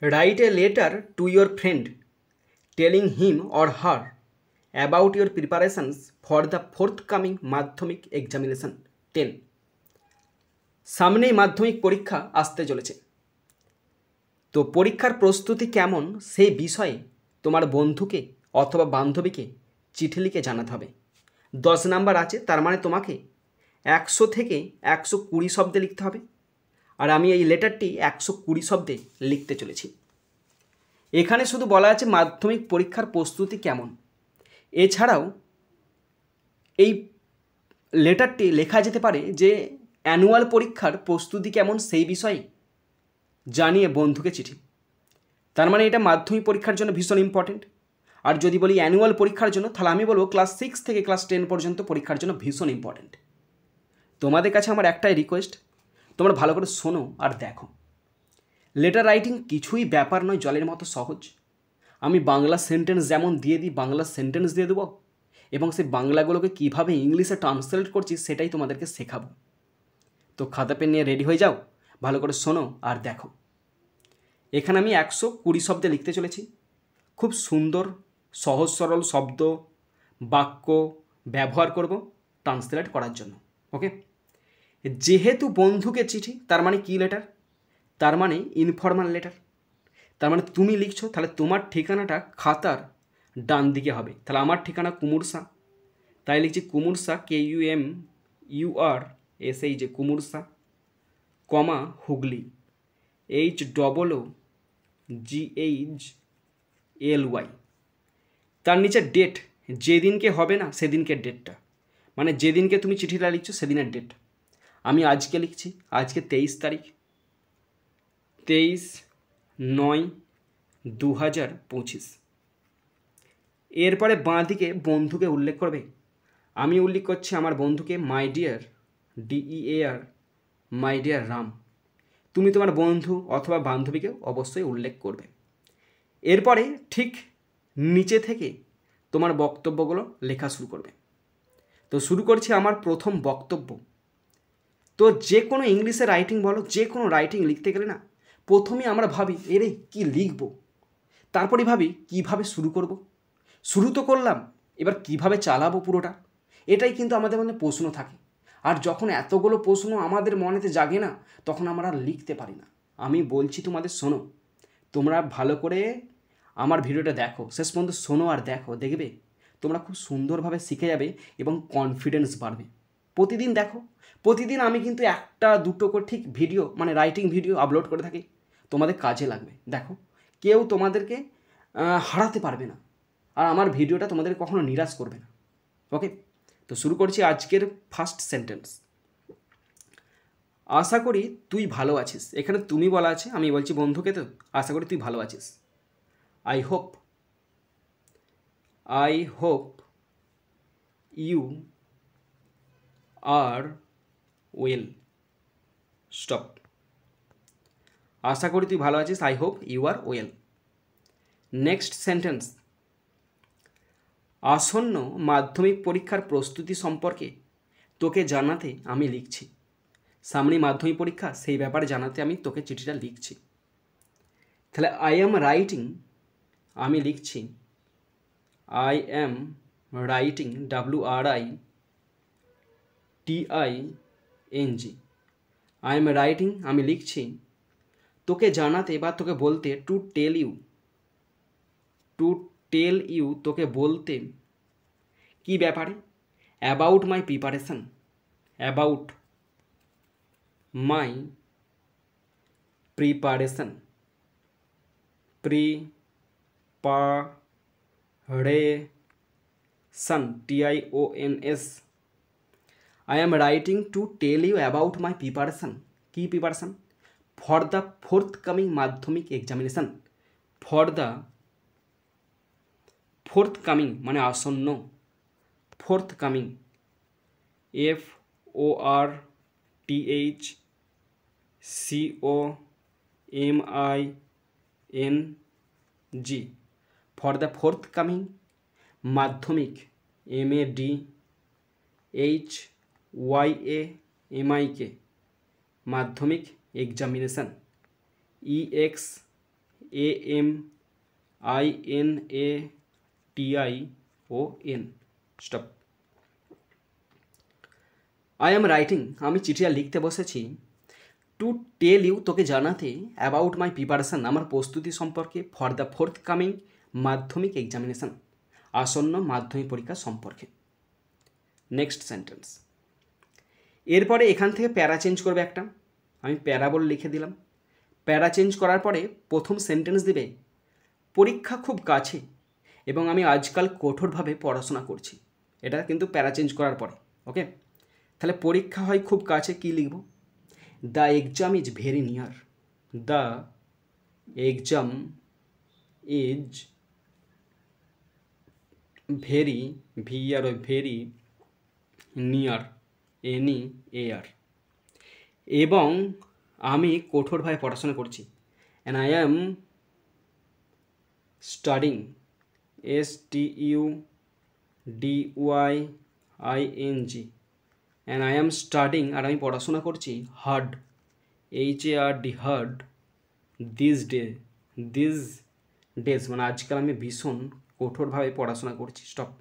Write a letter to your friend telling him or her about your preparations for the forthcoming মাধ্যমিক examination 10। সামনেই মাধ্যমিক পরীক্ষা আসতে চলেছে, তো পরীক্ষার প্রস্তুতি কেমন সেই বিষয়ে তোমার বন্ধুকে অথবা বান্ধবীকে চিঠি লিখে জানাতে হবে। 10 নাম্বার আছে, তার মানে তোমাকে 100 থেকে 120 শব্দে লিখতে হবে। আর আমি এই লেটারটি 120 শব্দে লিখতে চলেছি। এখানে শুধু বলা আছে মাধ্যমিক পরীক্ষার প্রস্তুতি কেমন। এছাড়াও এই লেটারটি লেখা যেতে পারে যে অ্যানুয়াল পরীক্ষার প্রস্তুতি কেমন সেই বিষয়ে জানিয়ে বন্ধুকে চিঠি। তার মানে এটা মাধ্যমিক পরীক্ষার জন্য ভীষণ ইম্পর্টেন্ট। আর যদি বলি অ্যানুয়াল পরীক্ষার জন্য, তাহলে আমি বলবো ক্লাস 6 থেকে ক্লাস 10 পর্যন্ত পরীক্ষার জন্য ভীষণ ইম্পর্টেন্ট। তোমাদের কাছে আমার একটাই রিকোয়েস্ট, তোমরা ভালো করে শোনো আর দেখো। লেটার রাইটিং কিছুই ব্যাপার নয়, জলের মতো সহজ। আমি বাংলা সেন্টেন্স যেমন দিয়ে দিই বাংলা সেন্টেন্স দিয়ে দেবো, এবং সেই বাংলাগুলোকে কীভাবে ইংলিশে ট্রান্সলেট করছি সেটাই তোমাদেরকে শেখাবো। তো খাতা পেন নিয়ে রেডি হয়ে যাও, ভালো করে শোনো আর দেখো। এখানে আমি 120 শব্দে লিখতে চলেছি। খুব সুন্দর সহজ সরল শব্দ বাক্য ব্যবহার করব ট্রান্সলেট করার জন্য। ওকে, যেহেতু বন্ধুকে চিঠি, তার মানে কি লেটার? তার মানে ইনফর্মাল লেটার। তার মানে তুমি লিখছো, তাহলে তোমার ঠিকানাটা খাতার ডান দিকে হবে। তাহলে আমার ঠিকানা কুমুরসা, তাই লিখছি কুমুরসা KUMURSA, কুমুরসা, কমা হুগলি HOOGHLY। তার নিচে ডেট, যেদিনকে হবে না সেদিনকে ডেটটা, মানে যেদিনকে তুমি চিঠিটা লিখছো সেদিনের ডেট। আমি আজকে লিখছি, আজকে 23 তারিখ, 23/9/2025। এরপরে বাঁ দিকে বন্ধুকে উল্লেখ করবে। আমি উল্লেখ করছি আমার বন্ধুকে my dear DEAR, my dear Ram. তুমি তোমার বন্ধু অথবা বান্ধবীকে অবশ্যই উল্লেখ করবে। এরপরে ঠিক নিচে থেকে তোমার বক্তব্যগুলো লেখা শুরু করবে। তো শুরু করছি আমার প্রথম বক্তব্য। তো যে কোনো ইংলিশে রাইটিং বলো, যে কোনো রাইটিং লিখতে গেলে না, প্রথমে আমরা ভাবি এরে কি লিখবো, তারপরে ভাবি কিভাবে শুরু করব। শুরু তো করলাম, এবার কিভাবে চালাবো পুরোটা, এটাই কিন্তু আমাদের মনে প্রশ্ন থাকে। আর যখন এতগুলো প্রশ্ন আমাদের মনেতে জাগে না, তখন আমরা আর লিখতে পারি না। আমি বলছি তোমাদের শোনো, তোমরা ভালো করে আমার ভিডিওটা দেখো, শেষ পর্যন্ত শোনো আর দেখো, দেখবে তোমরা খুব সুন্দরভাবে শিখে যাবে এবং কনফিডেন্স বাড়বে। প্রতিদিন দেখো, প্রতিদিন আমি কিন্তু 1-2 করে ঠিক ভিডিও, মানে রাইটিং ভিডিও আপলোড করে থাকি, তোমাদের কাজে লাগবে। দেখো, কেউ তোমাদেরকে হারাতে পারবে না, আর আমার ভিডিওটা তোমাদের কখনো নিরাশ করবে না। ওকে, তো শুরু করছি আজকের ফার্স্ট সেন্টেন্স। আশা করি তুই ভালো আছিস। এখানে তুমি বলা আছে, আমি বলছি বন্ধুকে, তো আশা করি তুই ভালো আছিস। I hope you are well. Stop. আশা করি তুই ভালো আছিস, I hope you are well. Next sentence. আসন্ন মাধ্যমিক পরীক্ষার প্রস্তুতি সম্পর্কে তোকে জানাতে আমি লিখছি। সামনে মাধ্যমিক পরীক্ষা, সেই ব্যাপারে জানাতে আমি তোকে চিঠিটা লিখছি। তাহলে আই অ্যাম রাইটিং, আমি লিখছি, I am writing WRITING, I am writing, আমি লিখছি, তোকে জানাতে বা তোকে বলতে, টু টেল ইউ, তোকে বলতে কি ব্যাপারে? About my preparation, about my preparation, TIONS। I am writing to tell you about my preparation. কি প্রিপারেশন? ফর দ্য ফোর্থকামিং মাধ্যমিক এক্সামিনেশন। ফর দ্য ফোর্থকামিং মানে আসন্ন, forthcoming FORTHCOMING, for the forthcoming মাধ্যমিক MADHYAMIK, মাধ্যমিক examination EXAMINATION, AMINATION stop. I am writing, আমি চিঠিটা লিখতে বসেছি, টু টেল ইউ, তোকে জানাতে, অ্যাবাউট মাই প্রিপারেশান, আমার প্রস্তুতি সম্পর্কে, ফর দ্য ফোর্থ কামিং মাধ্যমিক এক্সামিনেশান, আসন্ন মাধ্যমিক পরীক্ষা সম্পর্কে। Next sentence. এরপরে এখান থেকে প্যারা চেঞ্জ করবে একটা, আমি প্যারাবল লিখে দিলাম। প্যারা চেঞ্জ করার পরে প্রথম সেন্টেন্স দিবে, পরীক্ষা খুব কাছে এবং আমি আজকাল কঠোরভাবে পড়াশোনা করছি। এটা কিন্তু প্যারা চেঞ্জ করার পরে, ওকে। তাহলে পরীক্ষা হয় খুব কাছে, কি লিখব? The exam is very near, the exam is very, ভিআর ওই ভেরি, নিয়ার NEAR, এবং আমি কঠোরভাবে পড়াশোনা করছি, and I am studying, STUDYING, and I am studying, আর আমি পড়াশোনা করছি, hard, HARD, hard, these days মানে আজকাল আমি ভীষণ কঠোরভাবে পড়াশোনা করছি, stop.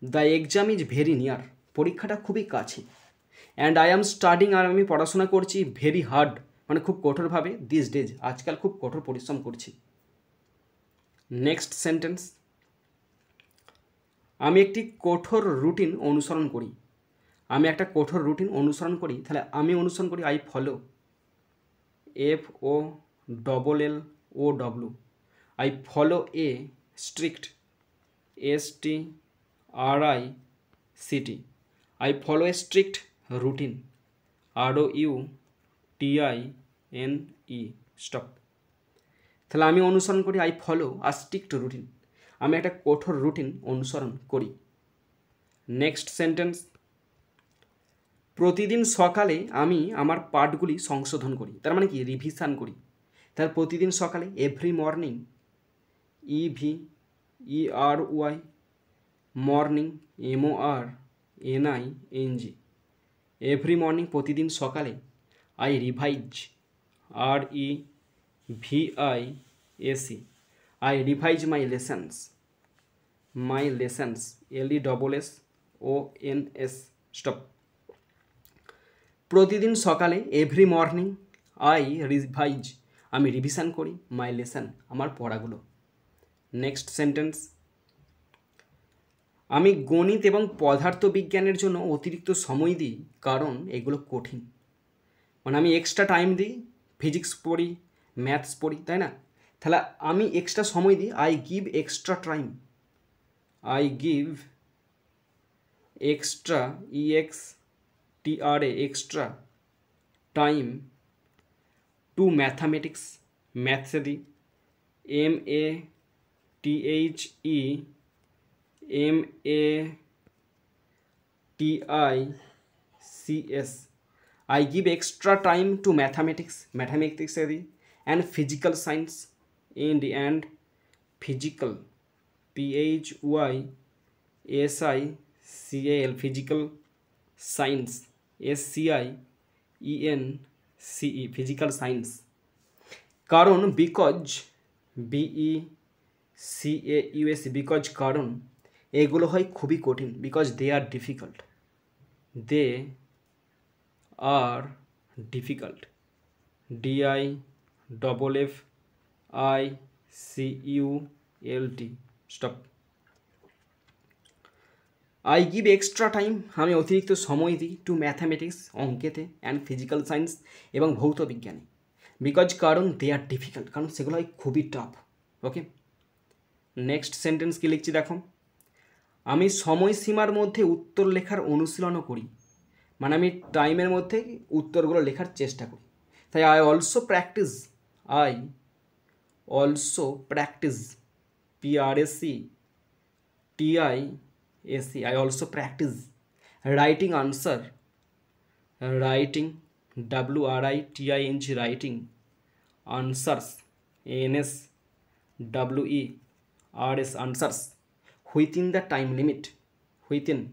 The exam is very near, পরীক্ষাটা খুবই কাছে, অ্যান্ড আই অ্যাম স্টাডিং, আর আমি পড়াশোনা করছি, ভেরি হার্ড মানে খুব কঠোরভাবে, দিস ডেজ আজকাল খুব কঠোর পরিশ্রম করছি। Next sentence. আমি একটি কঠোর রুটিন অনুসরণ করি, আমি একটা কঠোর রুটিন অনুসরণ করি, তাহলে আমি অনুসরণ করি, I follow, FOLLOW, I follow A strict, STRICT, I follow A strict routine, ROUTINE, stop. তাহলে আমি অনুসরণ করি, I follow a strict routine, আমি একটা কঠোর রুটিন অনুসরণ করি। Next sentence. প্রতিদিন সকালে আমি আমার পাঠগুলি সংশোধন করি, তার মানে কি রিভিশন করি। তার প্রতিদিন সকালে, every morning, EVERY, morning, MORNING, every morning প্রতিদিন সকালে, I revise, REVISE, I revise my lessons, LESSONS, stop. প্রতিদিন সকালে, এভরি মর্নিং, আই রিভাইজ, আমি রিভিশন করি, মাই লেসন, আমার পড়াগুলো। Next sentence. আমি গণিত এবং পদার্থবিজ্ঞানের জন্য অতিরিক্ত সময় দিই কারণ এগুলো কঠিন, মানে আমি এক্সট্রা টাইম দিই, ফিজিক্স পড়ি, ম্যাথস পড়ি, তাই না? তাহলে আমি এক্সট্রা সময় দিই, I give extra time, I give extra, EXTRA, extra time, to mathematics, ম্যাথসে দিই, MATHEMATICS, I give extra time to mathematics, ম্যাথামেটিক্সে দিই, and physical science, and physical, PHYSICAL, physical science, SCIENCE, physical science. কারণ because, BECAUS, because কারণ এগুলো হয় খুবই কঠিন, because they are difficult, DIFFICULT, stop. I give extra time, আমি অতিরিক্ত সময় দিই, টু ম্যাথামেটিক্স, অঙ্কেতে, অ্যান্ড ফিজিক্যাল সায়েন্স, এবং ভৌত বিজ্ঞানে, বিকজ কারণ দে আর ডিফিকাল্ট, কারণ সেগুলো হয় খুবই টাফ, ওকে। নেক্সট সেন্টেন্স কী লিখছি দেখো। আমি সময়সীমার মধ্যে উত্তর লেখার অনুশীলনও করি, মানে আমি টাইমের মধ্যে উত্তরগুলো লেখার চেষ্টা করি, তাই I also practice, PRACTICE, I also practice writing answer, writing, WRITING, writing answers, ANSWERS, answers, within the time limit, within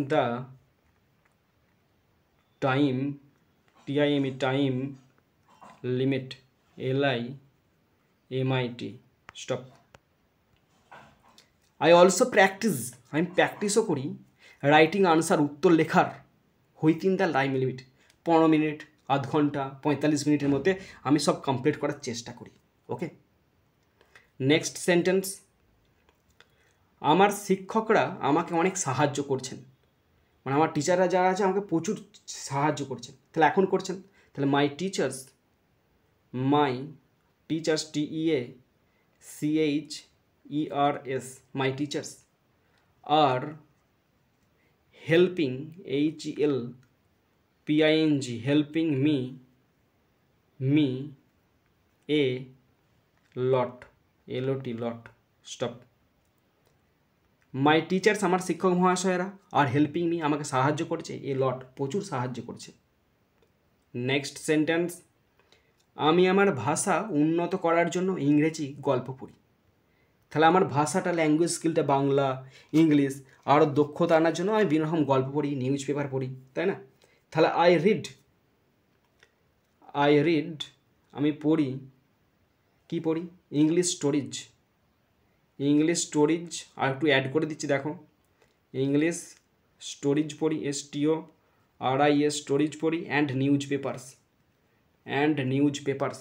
the time, TIME, time limit, LIMIT, stop. I also practice, আমি প্র্যাকটিসও করি রাইটিং আনসার, উত্তর লেখার within the time limit, 15 minute, আধ ঘন্টা, 45 মিনিটের মধ্যে আমি সব কমপ্লিট করার চেষ্টা করি। ওকে, নেক্সট সেন্টেন্স, আমার শিক্ষকরা আমাকে অনেক সাহায্য করছেন, মানে আমার টিচাররা যারা আছে আমাকে প্রচুর সাহায্য করছেন। তাহলে এখন করছেন, তাহলে মাই teachers, TEACHERS, my teachers R helping, HELPING, helping me a lot, LOT, lot, stop. My teachers, আমার শিক্ষক মহাশয়রা, আর হেল্পিং মি, আমাকে সাহায্য করছে, এ লট, প্রচুর সাহায্য করছে। নেক্সট সেন্টেন্স, আমি আমার ভাষা উন্নত করার জন্য ইংরেজি গল্প পড়ি। তাহলে আমার ভাষাটা, ল্যাঙ্গুয়েজ স্কিলটা, বাংলা, ইংলিশ আরও দক্ষতা আনার জন্য আমি বিভিন্ন রকম গল্প পড়ি, নিউজ পেপার পড়ি, তাই না? তাহলে আই রিড, আমি পড়ি, কি পড়ি? ইংলিশ স্টোরিজ, আর একটু অ্যাড করে দিচ্ছি, দেখো, ইংলিশ স্টোরিজ পড়ি, STORIS, স্টোরিজ পড়ি, and news papers, NEWSPAPERS,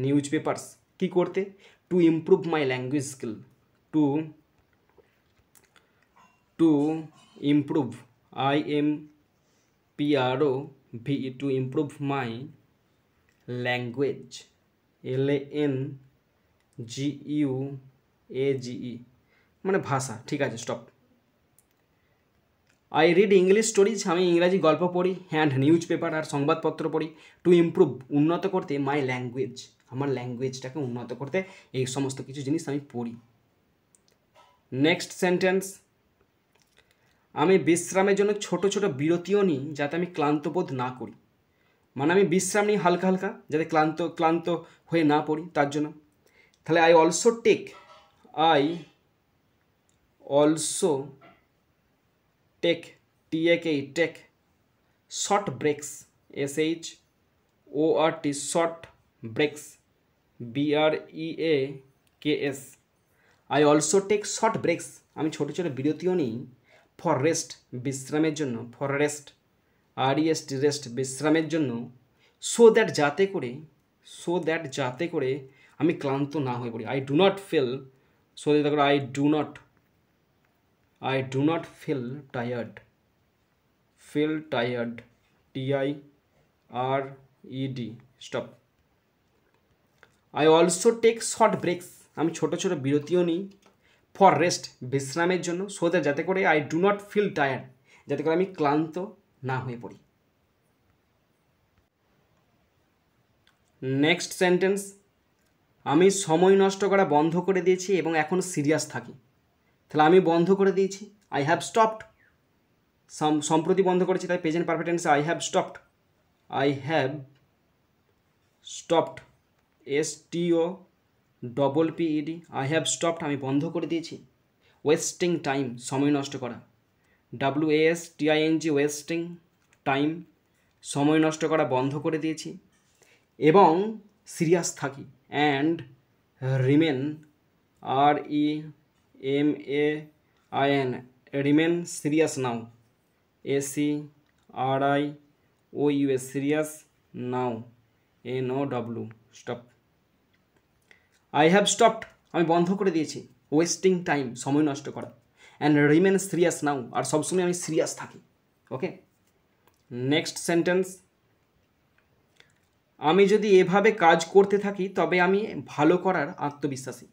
news papers. কী করতে? To improve my language skill, to improve, IMPROVE, to improve my language, LANGUAGE, মানে ভাষা। ঠিক আছে, stop. I read English stories, আমি ইংরাজি গল্প পড়ি, অ্যান্ড নিউজ পেপার, আর সংবাদপত্র পড়ি, টু ইমপ্রুভ, উন্নত করতে, মাই ল্যাঙ্গুয়েজ, আমার ল্যাঙ্গুয়েজটাকে উন্নত করতে এই সমস্ত কিছু জিনিস আমি পড়ি। নেক্সট সেন্টেন্স, আমি বিশ্রামের জন্য ছোট ছোট বিরতিও নিই যাতে আমি ক্লান্ত বোধ না করি, মানে আমি বিশ্রাম নিই হালকা হালকা, যাতে ক্লান্ত হয়ে না পড়ি, তার জন্য। তাহলে I also take take short breaks, SHORT, short breaks, BREAKS, I also take short breaks, আমি ছোটো ছোটো বিরতিও নিই, ফর রেস্ট, বিশ্রামের জন্য, ফর রেস্ট, REST, রেস্ট, বিশ্রামের জন্য, সো দ্যাট, যাতে করে আমি ক্লান্ত না হয়ে পড়ি। I do not feel, so that করে, I do not feel tired, TIRED, stop. I also take short breaks, আমি ছোটো ছোটো বিরতিও নিই, ফর রেস্ট, বিশ্রামের জন্য, সো দ্যাট, যাতে করে, I do not feel tired, যাতে করে আমি ক্লান্ত না হয়ে পড়ি। নেক্সট সেন্টেন্স, আমি সময় নষ্ট করা বন্ধ করে দিয়েছি এবং এখন সিরিয়াস থাকি। তাহলে আমি বন্ধ করে দিয়েছি, আই হ্যাভ স্টপড, সম্প্রতি বন্ধ করেছি, তাই প্রেজেন্ট পারফেক্ট টেন্সে I have stopped, STOPPED, I have stopped, আমি বন্ধ করে দিয়েছি। ওয়েস্টিং টাইম, সময় নষ্ট করা, WASTING, ওয়েস্টিং টাইম, সময় নষ্ট করা বন্ধ করে দিয়েছি, এবং সিরিয়াস থাকি, and remain, REMAIN, remain serious now, SERIOUS, serious now, NOW, stop. I have stopped, আমি বন্ধ করে দিয়েছি, ওয়েস্টিং টাইম, সময় নষ্ট করা, অ্যান্ড রিমেন সিরিয়াস নাও, আর সবসময় আমি সিরিয়াস থাকি। ওকে, নেক্সট সেন্টেন্স, আমি যদি এভাবে কাজ করতে থাকি তবে আমি ভালো করার আত্মবিশ্বাসী,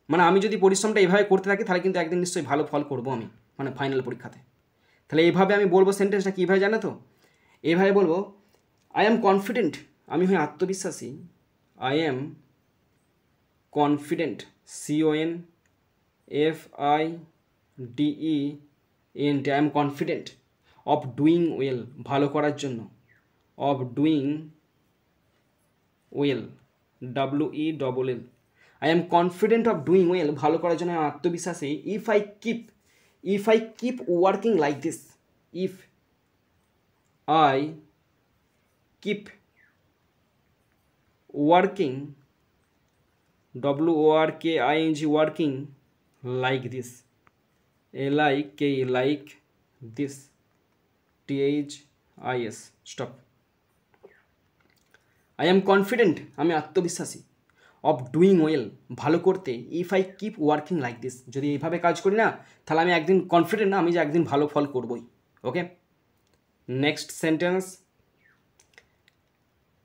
মানে আমি যদি পরিশ্রমটা এভাবে করতে থাকি তাহলে কিন্তু একদিন নিশ্চয়ই ভালো ফল করবো আমি, মানে ফাইনাল পরীক্ষাতে। তাহলে এইভাবে আমি বলবো সেন্টেন্সটা কীভাবে জানো তো? এইভাবে বলবো, আই অ্যাম কনফিডেন্ট, আমি হই আত্মবিশ্বাসী, I am confident, CONFIDENT, I am confident, of doing well, ভালো করার জন্য, of doing well, WELL, I am confident of doing well, ভালো করার জন্য আত্মবিশ্বাসী, if I keep working like this, if I keep working WORKING working like this LIKE like this THIS stop I am confident আমি আত্মবিশ্বাসী of doing well ভালো করতে if I keep working like this যদি এইভাবে কাজ করি না তাহলে আমি একদিন কনফিডেন্ট না আমি যে একদিন ভালো ফল করবই ওকে নেক্সট সেন্টেন্স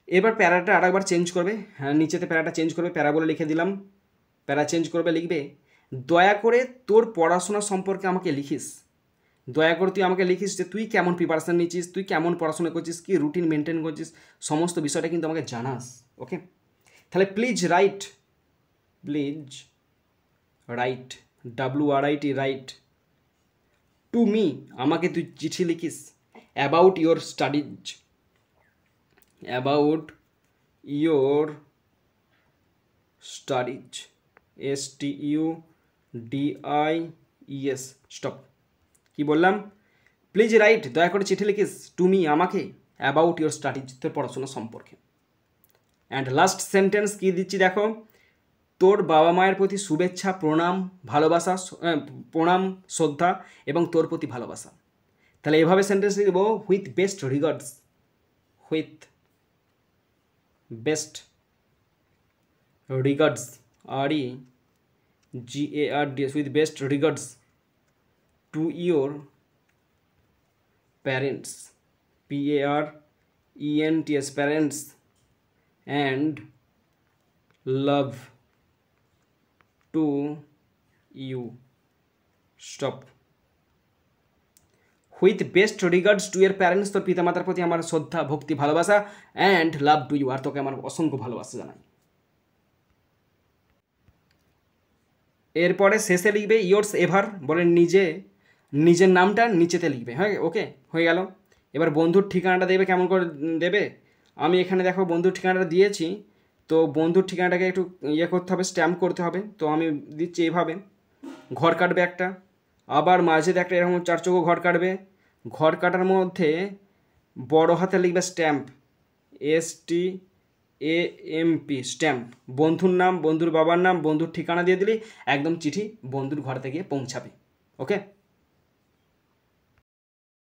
এবার প্যারাটা আরেকবার চেঞ্জ করবে হ্যাঁ নিচেতে প্যারাটা চেঞ্জ করবে প্যারা বলে লিখে দিলাম প্যারা চেঞ্জ করবে লিখবে দয়া করে তোর পড়াশোনা সম্পর্কে আমাকে লিখিস দয়া করে তুই আমাকে লিখিস যে তুই কেমন প্রিপারেশান নিচ্ছিস তুই কেমন পড়াশোনা করছিস কী রুটিন মেনটেন করছিস সমস্ত বিষয়টা কিন্তু আমাকে জানাস ওকে তাহলে please write WRIT write to me আমাকে তুই চিঠি লিখিস about your studies STUDIES stop কি বললাম প্লিজ রাইট দয়া করে চিঠি লিখিস টু মি আমাকে অ্যাবাউট ইয়োর স্টাডিজ তোর পড়াশোনা সম্পর্কে অ্যান্ড লাস্ট সেন্টেন্স কী দিচ্ছি দেখো তোর বাবা মায়ের প্রতি শুভেচ্ছা প্রণাম ভালোবাসা প্রণাম শ্রদ্ধা এবং তোর প্রতি ভালোবাসা তাহলে এভাবে সেন্টেন্স লিখব with best regards REGARDS with best regards to your parents PARENTS parents and love to you stop with best regards to your parents তোর পিতামাতার প্রতি আমার শ্রদ্ধা ভক্তি ভালোবাসা and love to you আর তোকে আমার অসংখ্য ভালোবাসা জানাই এরপরে শেষে লিখবে ইয়োর্স এভার বলে নিজের নামটা নিচেতে লিখবে হ্যাঁ ওকে হয়ে গেল এবার বন্ধুর ঠিকানাটা দেবে কেমন করে দেবে আমি এখানে দেখো বন্ধুর ঠিকানাটা দিয়েছি তো বন্ধুর ঠিকানাটাকে একটু করতে হবে স্ট্যাম্প করতে হবে তো আমি দিচ্ছি এইভাবে ঘর কাটবে একটা আবার মাঝে একটা এরকম 4 চৌকো ঘর কাটবে ঘর কাটার মধ্যে বড় হাতে লিখবে স্ট্যাম্প STAMP স্ট্যাম্প বন্ধুর নাম বন্ধুর বাবার নাম বন্ধুর ঠিকানা দিয়ে দিলেই একদম চিঠি বন্ধুর ঘর থেকে পৌঁছাবে ওকে